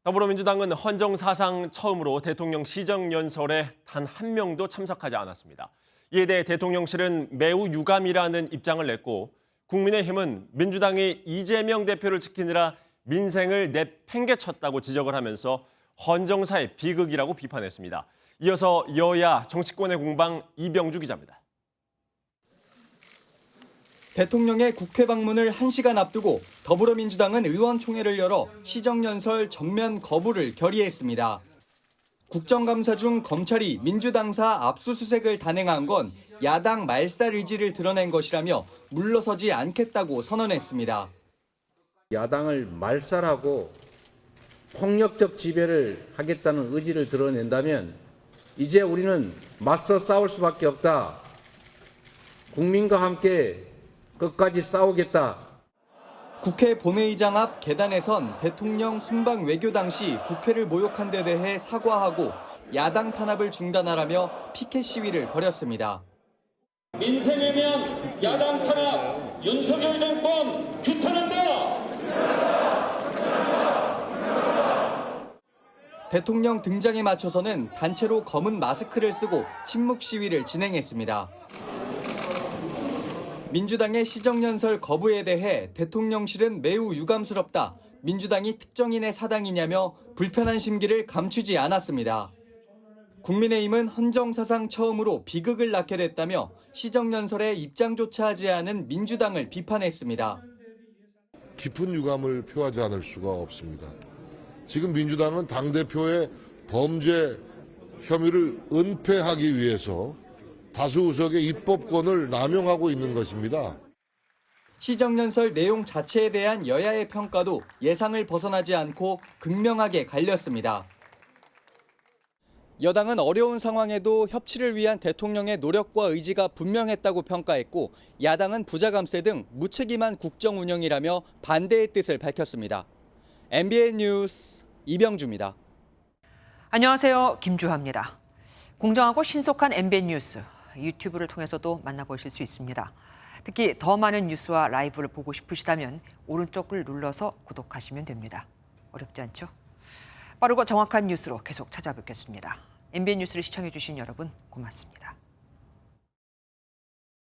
더불어민주당은 헌정 사상 처음으로 대통령 시정연설에 단 한 명도 참석하지 않았습니다. 이에 대해 대통령실은 매우 유감이라는 입장을 냈고 국민의힘은 민주당이 이재명 대표를 지키느라 민생을 내팽개쳤다고 지적을 하면서 헌정사의 비극이라고 비판했습니다. 이어서 여야 정치권의 공방 이병주 기자입니다. 대통령의 국회 방문을 1시간 앞두고 더불어민주당은 의원총회를 열어 시정연설 전면 거부를 결의했습니다. 국정감사 중 검찰이 민주당사 압수수색을 단행한 건 야당 말살 의지를 드러낸 것이라며 물러서지 않겠다고 선언했습니다. 야당을 말살하고 폭력적 지배를 하겠다는 의지를 드러낸다면 이제 우리는 맞서 싸울 수밖에 없다. 국민과 함께 끝까지 싸우겠다. 국회 본회의장 앞 계단에선 대통령 순방 외교 당시 국회를 모욕한 데 대해 사과하고 야당 탄압을 중단하라며 피켓 시위를 벌였습니다. 민생이면 야당 탄압, 윤석열 정권 규탄한다. 대통령 등장에 맞춰서는 단체로 검은 마스크를 쓰고 침묵 시위를 진행했습니다. 민주당의 시정연설 거부에 대해 대통령실은 매우 유감스럽다. 민주당이 특정인의 사당이냐며 불편한 심기를 감추지 않았습니다. 국민의힘은 헌정사상 처음으로 비극을 낳게 됐다며 시정연설에 입장조차 하지 않은 민주당을 비판했습니다. 깊은 유감을 표하지 않을 수가 없습니다. 지금 민주당은 당대표의 범죄 혐의를 은폐하기 위해서 다수 의석의 입법권을 남용하고 있는 것입니다. 시정연설 내용 자체에 대한 여야의 평가도 예상을 벗어나지 않고 극명하게 갈렸습니다. 여당은 어려운 상황에도 협치를 위한 대통령의 노력과 의지가 분명했다고 평가했고 야당은 부자감세 등 무책임한 국정 운영이라며 반대의 뜻을 밝혔습니다. MBN 뉴스 이병주입니다. 안녕하세요. 김주하입니다. 공정하고 신속한 MBN 뉴스 유튜브를 통해서도 만나보실 수 있습니다. 특히 더 많은 뉴스와 라이브를 보고 싶으시다면 오른쪽을 눌러서 구독하시면 됩니다. 어렵지 않죠? 빠르고 정확한 뉴스로 계속 찾아뵙겠습니다. MBN 뉴스를 시청해 주신 여러분 고맙습니다.